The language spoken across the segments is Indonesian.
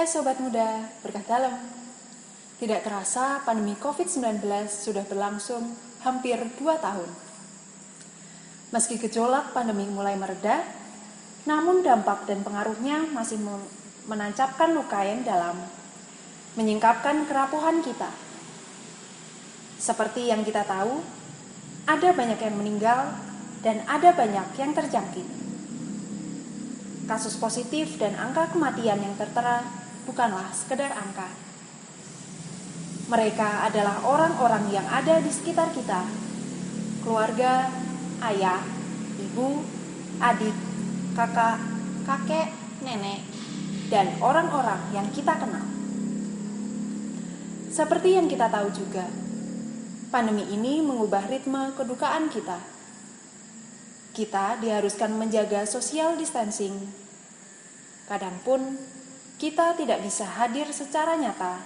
Hai Sobat Muda, berkah dalam. Tidak terasa pandemi COVID-19 sudah berlangsung hampir 2 tahun. Meski gejolak pandemi mulai mereda, namun dampak dan pengaruhnya masih menancapkan luka yang dalam, menyingkapkan kerapuhan kita. Seperti yang kita tahu, ada banyak yang meninggal dan ada banyak yang terjangkit. Kasus positif dan angka kematian yang tertera bukanlah sekedar angka. Mereka adalah orang-orang yang ada di sekitar kita, keluarga, ayah, ibu, adik, kakak, kakek, nenek, dan orang-orang yang kita kenal. Seperti yang kita tahu juga, pandemi ini mengubah ritme kedukaan kita. Kita diharuskan menjaga social distancing. Kadang pun, kita tidak bisa hadir secara nyata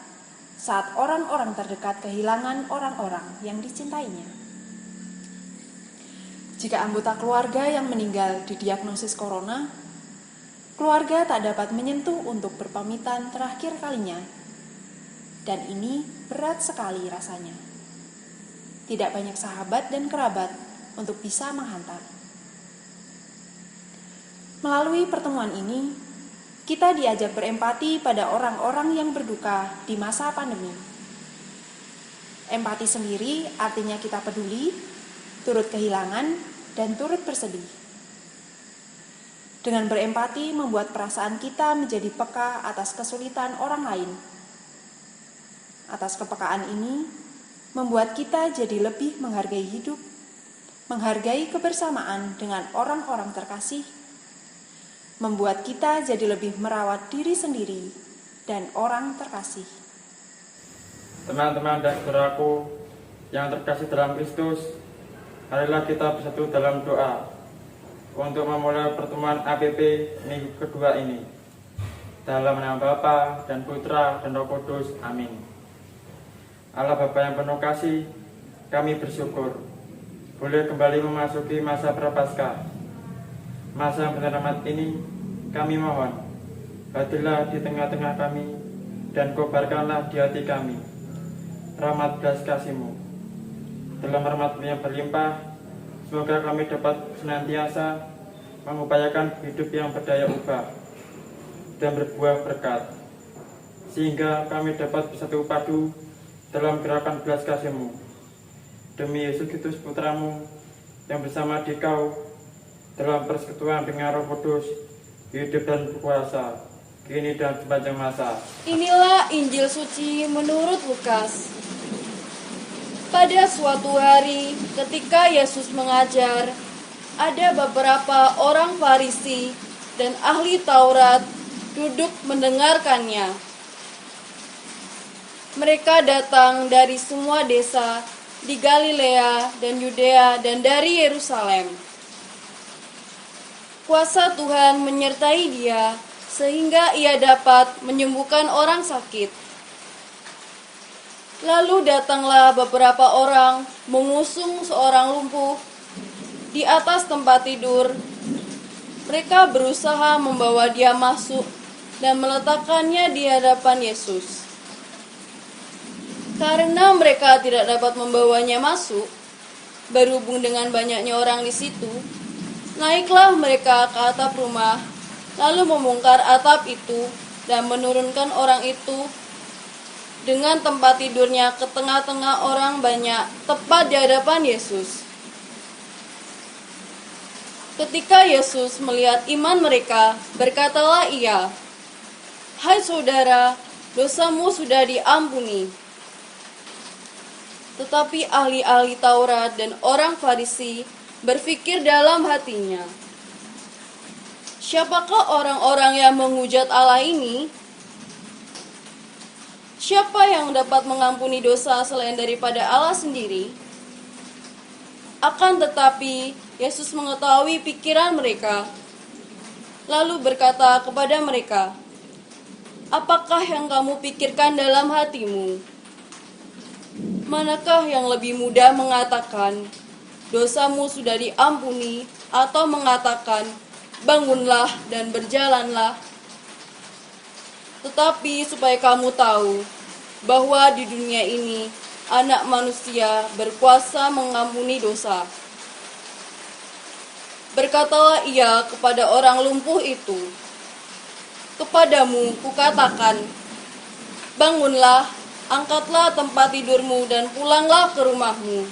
saat orang-orang terdekat kehilangan orang-orang yang dicintainya. Jika anggota keluarga yang meninggal didiagnosis corona, keluarga tak dapat menyentuh untuk berpamitan terakhir kalinya. Dan ini berat sekali rasanya. Tidak banyak sahabat dan kerabat untuk bisa menghantar. Melalui pertemuan ini, kita diajak berempati pada orang-orang yang berduka di masa pandemi. Empati sendiri artinya kita peduli, turut kehilangan, dan turut bersedih. Dengan berempati membuat perasaan kita menjadi peka atas kesulitan orang lain. Atas kepekaan ini, membuat kita jadi lebih menghargai hidup, menghargai kebersamaan dengan orang-orang terkasih, membuat kita jadi lebih merawat diri sendiri dan orang terkasih. Teman-teman dan saudaraku yang terkasih dalam Kristus, marilah kita bersatu dalam doa untuk memulai pertemuan APP minggu kedua ini. Dalam nama Bapa dan Putra dan Roh Kudus, amin. Allah Bapa yang penuh kasih, kami bersyukur boleh kembali memasuki masa Prapaskah. Masa yang benar amat ini, kami mohon, hadirlah di tengah-tengah kami, dan kobarkanlah di hati kami rahmat belas kasih-Mu. Dalam rahmat-Mu yang berlimpah, semoga kami dapat senantiasa mengupayakan hidup yang berdaya ubah dan berbuah berkat, sehingga kami dapat bersatu padu dalam gerakan belas kasih-Mu. Demi Yesus Kristus Putra-Mu, yang bersama Dikau dalam persekutuan dengan Roh Kudus, hidup dan berkuasa, kini dan sepanjang masa. Inilah Injil suci menurut Lukas. Pada suatu hari, ketika Yesus mengajar, ada beberapa orang Farisi dan ahli Taurat duduk mendengarkannya. Mereka datang dari semua desa di Galilea dan Yudea dan dari Yerusalem. Kuasa Tuhan menyertai dia, sehingga ia dapat menyembuhkan orang sakit. Lalu datanglah beberapa orang mengusung seorang lumpuh di atas tempat tidur. Mereka berusaha membawa dia masuk dan meletakkannya di hadapan Yesus. Karena mereka tidak dapat membawanya masuk, berhubung dengan banyaknya orang di situ, naiklah mereka ke atap rumah, lalu membongkar atap itu dan menurunkan orang itu dengan tempat tidurnya ke tengah-tengah orang banyak, tepat di hadapan Yesus. Ketika Yesus melihat iman mereka, berkatalah ia, "Hai saudara, dosamu sudah diampuni." Tetapi ahli-ahli Taurat dan orang Farisi berpikir dalam hatinya, "Siapakah orang-orang yang menghujat Allah ini? Siapa yang dapat mengampuni dosa selain daripada Allah sendiri?" Akan tetapi Yesus mengetahui pikiran mereka, lalu berkata kepada mereka, "Apakah yang kamu pikirkan dalam hatimu? Manakah yang lebih mudah mengatakan, 'Dosamu sudah diampuni,' atau mengatakan, 'Bangunlah dan berjalanlah'? Tetapi supaya kamu tahu bahwa di dunia ini Anak Manusia berkuasa mengampuni dosa. Berkatalah ia kepada orang lumpuh itu, "Kepadamu kukatakan, bangunlah, angkatlah tempat tidurmu dan pulanglah ke rumahmu."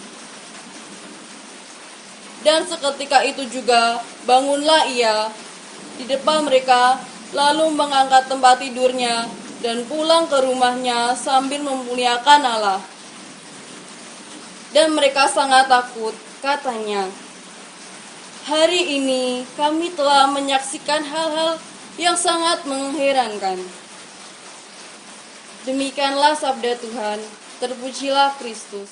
Dan seketika itu juga bangunlah ia di depan mereka, lalu mengangkat tempat tidurnya dan pulang ke rumahnya sambil memuliakan Allah. Dan mereka sangat takut, katanya, "Hari ini kami telah menyaksikan hal-hal yang sangat mengherankan." Demikianlah sabda Tuhan, terpujilah Kristus.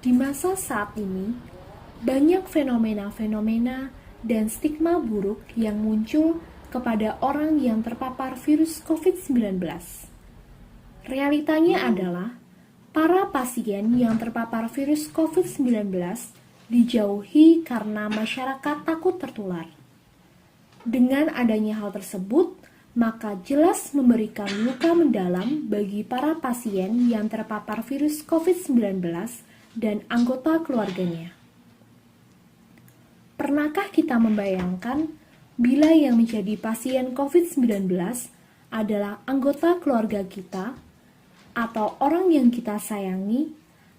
Di masa saat ini, banyak fenomena-fenomena dan stigma buruk yang muncul kepada orang yang terpapar virus COVID-19. Realitanya adalah, para pasien yang terpapar virus COVID-19 dijauhi karena masyarakat takut tertular. Dengan adanya hal tersebut, maka jelas memberikan luka mendalam bagi para pasien yang terpapar virus COVID-19 dan anggota keluarganya. Pernahkah kita membayangkan bila yang menjadi pasien COVID-19 adalah anggota keluarga kita, atau orang yang kita sayangi,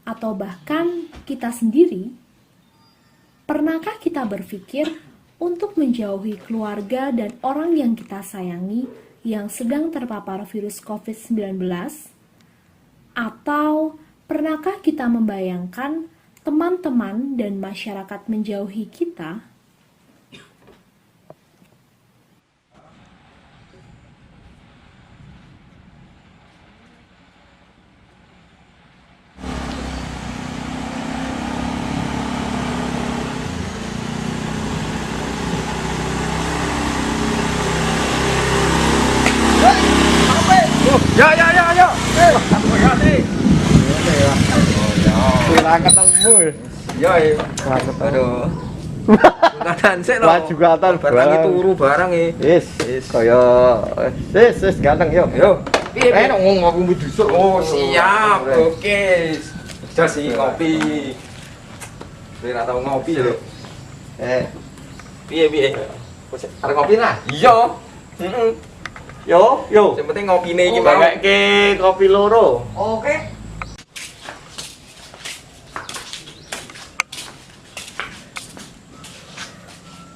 atau bahkan kita sendiri? Pernahkah kita berpikir untuk menjauhi keluarga dan orang yang kita sayangi yang sedang terpapar virus COVID-19? Atau pernahkah kita membayangkan teman-teman dan masyarakat menjauhi kita? Ya. Kurang ketemu. Ya, Kurang ketemu. aduh. Jugatan sik lho. Wah, jugatan barang iki turu barang iki. Wis, kaya wis ganteng yo. Yo. Piye? Enak ngomong aku mbudusuk. Oh, siap. Oke. Jas iki ngopi. Kowe ora tau ngopi ya, Lho. Piye? Arep ngopi nah? Iya. Heeh. Yo. Sing penting ngopine iki Iki mau. mbake kopi loro. Oke.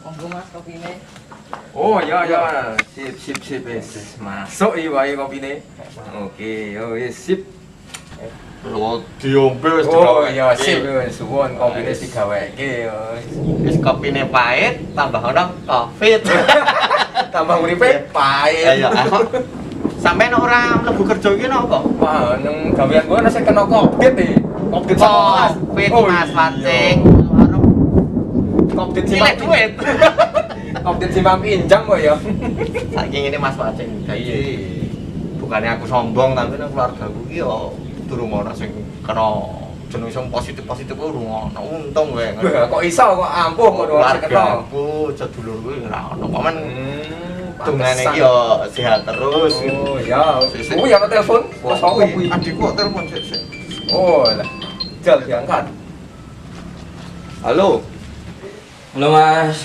Monggo Mas kopine. Oh, ya. Sip. Wis masuk iki wae kopine. Oke, yo wis sip. Lho diombe wis Oh, iya sip wis suwun kopine digaweke yo. Wis kopine pahit tambah ono Covid. Tambah uripe pahit. Ayo, kok sampean ora mlebu kerja iki napa? Wah, nang gawean gua nek kena Covid iki. Covid sama Covid Mas Pancing. Covid Cilek duit. Covid simpang pinjam kok ya. Saiki ngene Mas Pancing. Jadi bukannya aku sombong tapi nang keluargaku iki yo durung ana sing kena jeneng sing positif-positif ku durung ana. Untung wae. Wah, kok iso kok ampuh kok ora kena. Keluargaku, sedulurku ora ono. Kok men dungane iki yo sehat terus. Oh, ya. Kuwi ana telepon. Mas kuwi. Adikku kok telepon sik. Oh, lah. Jal diangkat. Halo. Halo Mas.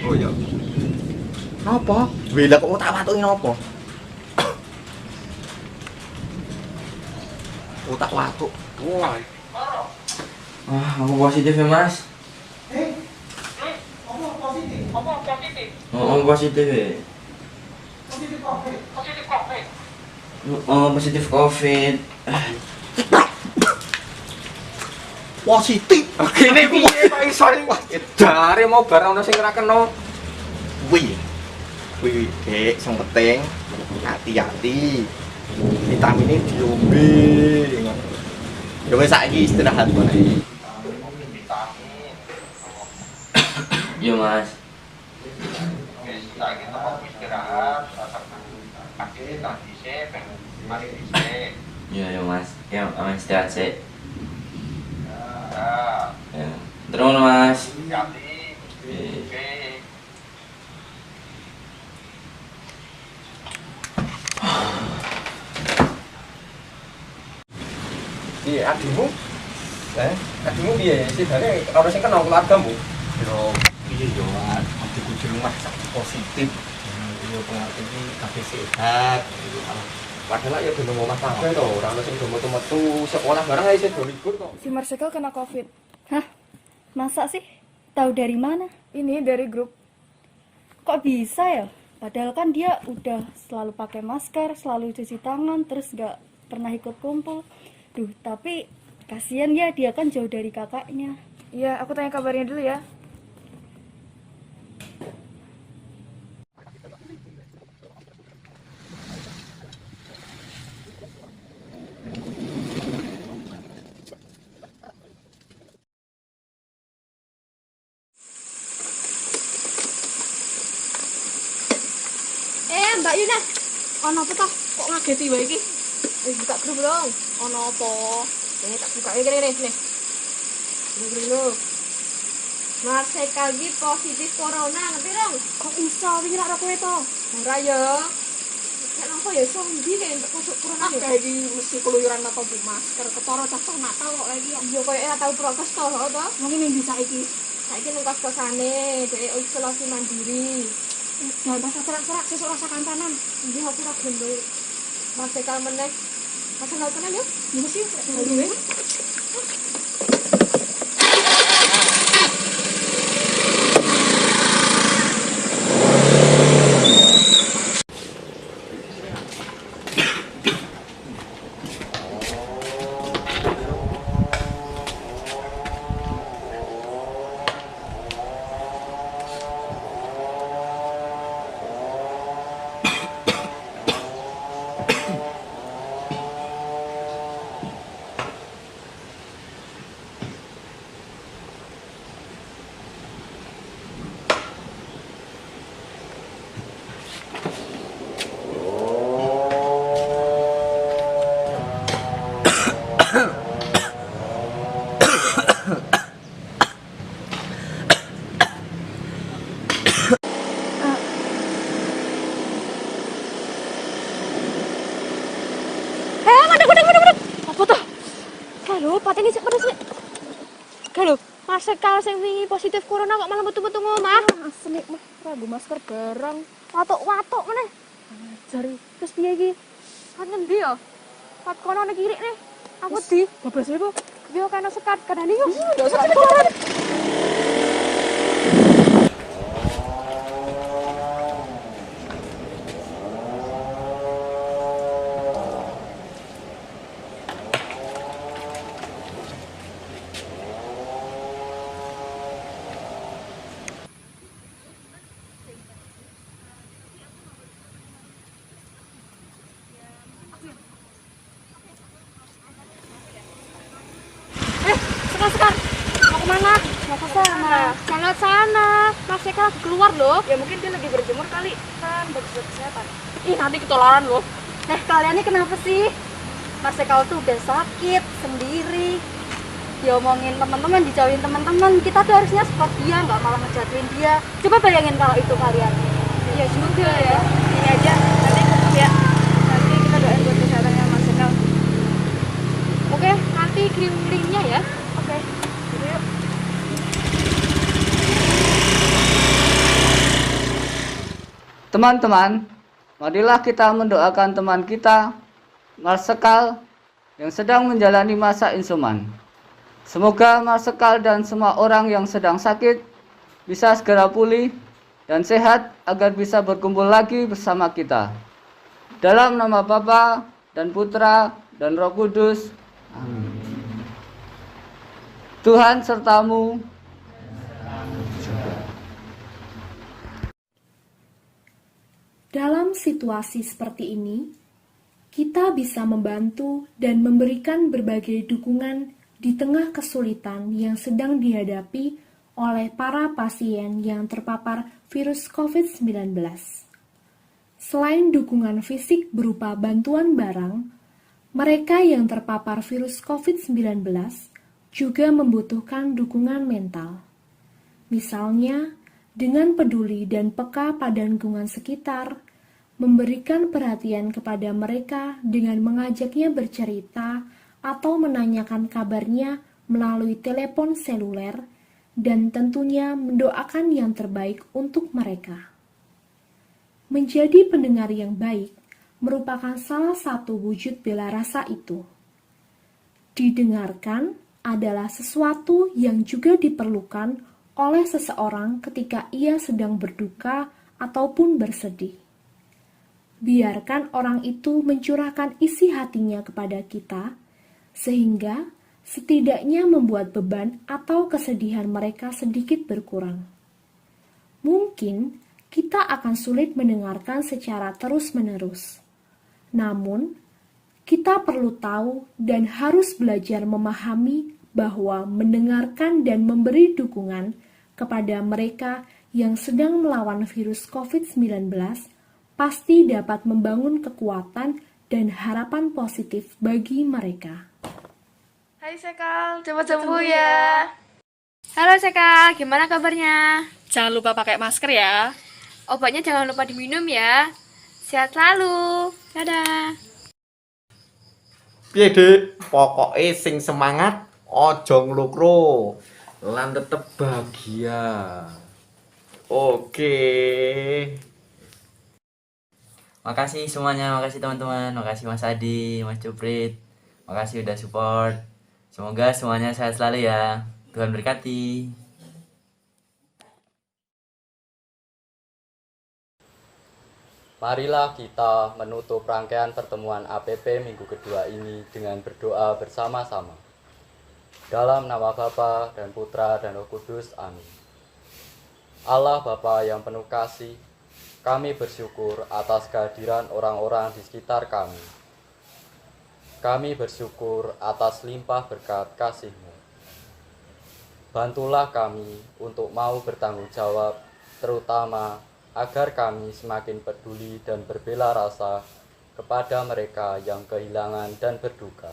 Oh iya. Apa? Bila kok tak watuki napa? Otak watuk. Wah. Wah, aku positif ya Mas. Oh, positif ya. Oh, positif COVID. Positif. Kene piye kok iso jare mau barang ono sing ora kena. Wih, Dek, yang penting hati-hati. Vitaminnya diombe. Ya wis saiki istirahat wae. Iya Mas. Iya Mas. Ya, aman istirahat sih. Ya. Terus Mas. Iya, adikmu? Adikmu piye? Sidane karo sing kenal keluargamu. Yo, iya yo, adikku di rumah positif. Yo pengerti iki kabeh sehat. Padahal ya belum omah kabeh to, ora ono sing do metu-metu sekolah bareng ae sing do libur kok. Si Marcel kena COVID. Hah? Masa sih? Tahu dari mana? Ini dari grup. Kok bisa ya? Padahal kan dia udah selalu pakai masker, selalu cuci tangan, terus gak pernah ikut kumpul. Duh, tapi kasihan ya, dia kan jauh dari kakaknya. Iya, aku tanya kabarnya dulu ya. Mbak Yuna, ono apa toh? Kok ngageti wae iki? Buka grup dong. Ono apa? Ini tak buka iki nih. Grup. Marcel iki positif corona, ngerti dong? Kok iso iki ora kowe to? Ora ya. Kenapa ya iso ndi kayak untuk corona ya? Kayak iki mesti keluyuran apa di masker, ketara cacah Natal kok lagi. Ya koyo ora tau prokes to, to. Mungkin ning bisa iki. Saiki nang kos-kosane, dhek isolasi mandiri. Jangan rasa serak-serak, sesuk rasa kantanan. Ndi aku ora gendho. Marcel meneh. Makan tenan yo. Yo sih, dhewe. Apa tuh? Kalau pateni sik pedes sik. Kalau Marcel sing wingi positif corona kok malah metu-metu ngomah. Asli mah ragu masker barang. Watuk-watuk meneh. Jari terus piye iki? Kan ngendi ya? Pat kono nek kiri nih. Aku di. Bablas iku. Yo kena sekat kadane yo. Sekar, mau kemana? Mau ke sana. Jangan sana, Marcel lagi keluar loh. Ya mungkin dia lagi berjemur kali. Kan bagus buat kesehatan. Ih nanti ketularan loh. Kalian ini kenapa sih? Marcel tuh udah sakit sendiri. Diomongin teman-teman, dijauhin teman-teman. Kita tuh harusnya support dia, nggak malah ngejatuhin dia. Coba bayangin kalau itu kalian. Iya juga ya. Ini aja. Nanti tutup ya. Nanti kita doain buat kesehatannya Marcel. Oke, nanti kirim linknya ya. Oke. Yuk. Teman-teman, marilah kita mendoakan teman kita, Marcel, yang sedang menjalani masa isoman. Semoga Marcel dan semua orang yang sedang sakit bisa segera pulih dan sehat agar bisa berkumpul lagi bersama kita. Dalam nama Bapa dan Putra dan Roh Kudus. Amin. Tuhan sertamu. Dalam situasi seperti ini, kita bisa membantu dan memberikan berbagai dukungan di tengah kesulitan yang sedang dihadapi oleh para pasien yang terpapar virus COVID-19. Selain dukungan fisik berupa bantuan barang, mereka yang terpapar virus COVID-19 juga membutuhkan dukungan mental. Misalnya, dengan peduli dan peka pada lingkungan sekitar, memberikan perhatian kepada mereka dengan mengajaknya bercerita atau menanyakan kabarnya melalui telepon seluler, dan tentunya mendoakan yang terbaik untuk mereka. Menjadi pendengar yang baik merupakan salah satu wujud bela rasa itu. Didengarkan adalah sesuatu yang juga diperlukan oleh seseorang ketika ia sedang berduka ataupun bersedih. Biarkan orang itu mencurahkan isi hatinya kepada kita, sehingga setidaknya membuat beban atau kesedihan mereka sedikit berkurang. Mungkin kita akan sulit mendengarkan secara terus-menerus. Namun, kita perlu tahu dan harus belajar memahami bahwa mendengarkan dan memberi dukungan kepada mereka yang sedang melawan virus COVID-19 pasti dapat membangun kekuatan dan harapan positif bagi mereka. Hai Sekal, cepat sembuh ya. Halo Sekal, gimana kabarnya? Jangan lupa pakai masker ya. Obatnya jangan lupa diminum ya. Sehat selalu. Dadah. Piye, Dik? Pokoke sing semangat, aja nglukro. Lan tetep bahagia. Oke. Makasih semuanya, makasih teman-teman, makasih Mas Adi, Mas Cuprit, makasih udah support. Semoga semuanya sehat selalu ya. Tuhan berkati. Marilah kita menutup rangkaian pertemuan APP minggu kedua ini dengan berdoa bersama-sama. Dalam nama Bapa dan Putra dan Roh Kudus, amin. Allah Bapa yang penuh kasih, kami bersyukur atas kehadiran orang-orang di sekitar kami. Kami bersyukur atas limpah berkat kasih-Mu. Bantulah kami untuk mau bertanggung jawab, terutama agar kami semakin peduli dan berbela rasa kepada mereka yang kehilangan dan berduka.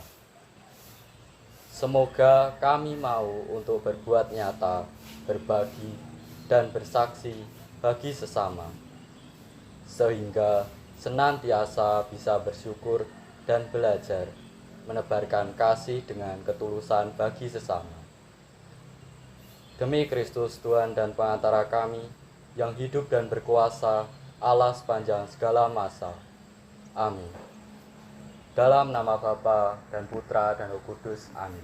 Semoga kami mau untuk berbuat nyata, berbagi, dan bersaksi bagi sesama, sehingga senantiasa bisa bersyukur dan belajar menebarkan kasih dengan ketulusan bagi sesama. Demi Kristus Tuhan dan pengantara kami, yang hidup dan berkuasa Allah sepanjang segala masa. Amin. Dalam nama Bapa dan Putra dan Roh Kudus. Amin.